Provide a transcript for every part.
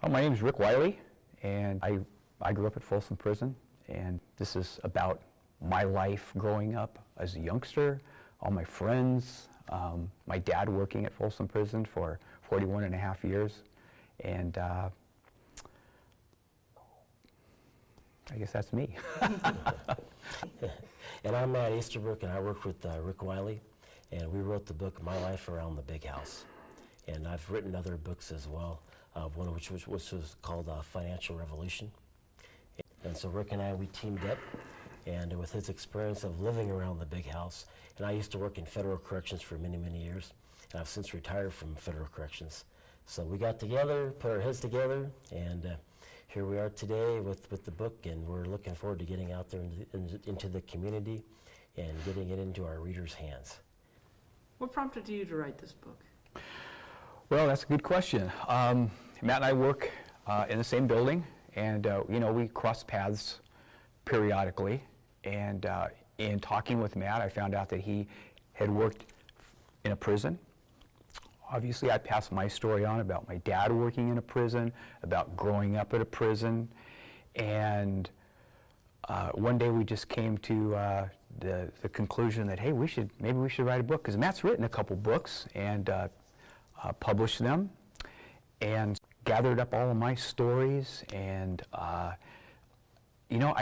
My name is Rick Wiley, and I grew up at Folsom Prison, and this is about my life growing up as a youngster, all my friends, my dad working at Folsom Prison for 41 and a half years, and I guess that's me. And I'm Matt Easterbrook, and I work with Rick Wiley, and we wrote the book My Life Around the Big House. And I've written other books as well, one of which was called Financial Revolution. And so Rick and I, we teamed up, and with his experience of living around the big house, and I used to work in federal corrections for many, many years, and I've since retired from federal corrections. So we got together, put our heads together, and here we are today with the book, and we're looking forward to getting out there into the community and getting it into our readers' hands. What prompted you to write this book? Well, that's a good question. Matt and I work in the same building, and we cross paths periodically. And in talking with Matt, I found out that he had worked in a prison. Obviously, I passed my story on about my dad working in a prison, about growing up at a prison, and one day we just came to the conclusion that, hey, maybe we should write a book, because Matt's written a couple books and published them and gathered up all of my stories, and I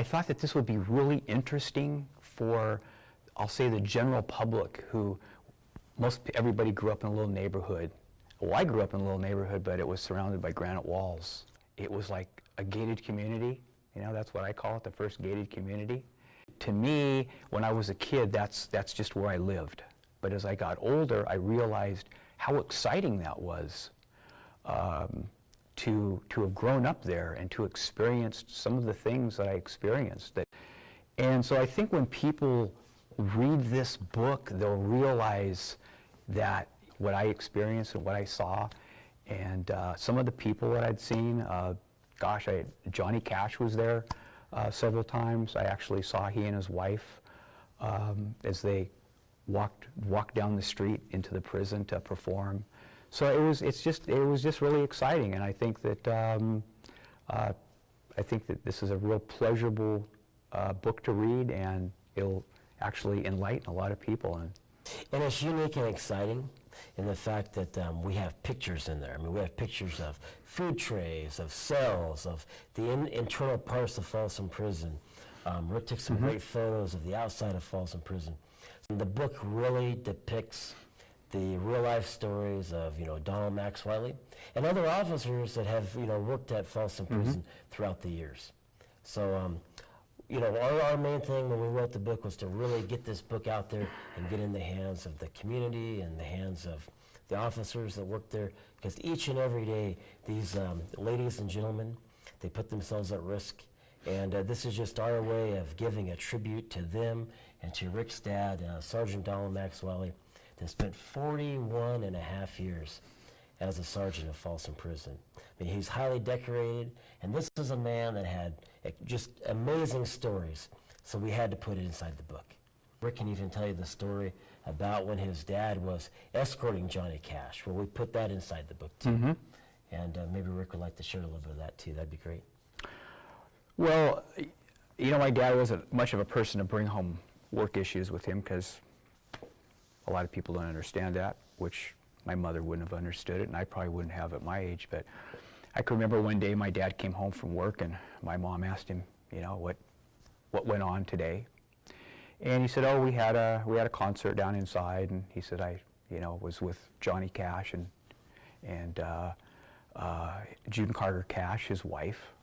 thought that this would be really interesting for, I'll say, the general public who everybody grew up in a little neighborhood. Well, I grew up in a little neighborhood, but it was surrounded by granite walls. It was like a gated community. That's what I call it, the first gated community. To me, when I was a kid, that's just where I lived. But as I got older, I realized how exciting that was to have grown up there and to experience some of the things that I experienced. And so I think when people read this book, they'll realize that what I experienced and what I saw, and some of the people that I'd seen. Johnny Cash was there several times. I actually saw he and his wife as they walked down the street into the prison to perform. So it was just really exciting, and I think that this is a real pleasurable book to read, and it'll actually enlighten a lot of people. And it's unique and exciting in the fact that we have pictures in there. I mean, we have pictures of food trays, of cells, of the internal parts of Folsom Prison. Rick took some great photos of the outside of Folsom Prison. And the book really depicts the real-life stories of, Donald Max Wiley and other officers that have, worked at Folsom Prison throughout the years. So, our main thing when we wrote the book was to really get this book out there and get in the hands of the community and the hands of the officers that work there, because each and every day, these ladies and gentlemen, they put themselves at risk, and this is just our way of giving a tribute to them and to Rick's dad, Sergeant Donald Max Wiley, that spent 41 and a half years as a sergeant of Folsom Prison. I mean, he's highly decorated, and this is a man that had just amazing stories, so we had to put it inside the book. Rick can even tell you the story about when his dad was escorting Johnny Cash. Well, we put that inside the book, too. And maybe Rick would like to share a little bit of that, too. That'd be great. Well, my dad wasn't much of a person to bring home work issues with him, because a lot of people don't understand that, which my mother wouldn't have understood it, and I probably wouldn't have at my age. But I can remember one day my dad came home from work, and my mom asked him, what went on today. And he said, oh, we had a concert down inside, and he said, I was with Johnny Cash and June Carter Cash, his wife.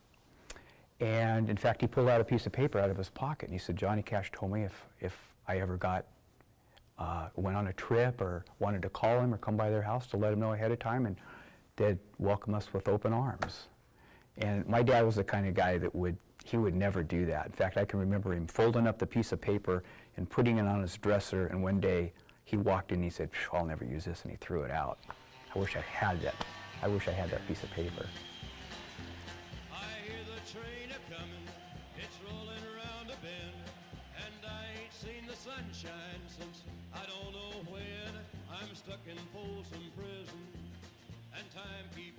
And in fact, he pulled out a piece of paper out of his pocket, and he said, Johnny Cash told me if I ever went on a trip or wanted to call him or come by their house, to let him know ahead of time, and they'd welcome us with open arms. And my dad was the kind of guy that he would never do that. In fact, I can remember him folding up the piece of paper and putting it on his dresser, and one day he walked in and he said, I'll never use this, and he threw it out. I wish I had that. I wish I had that piece of paper. I hear the train a-comin', it's rolling around a bend, and I ain't seen the sunshine since I don't know when. I'm stuck in Folsom Prison, and time keeps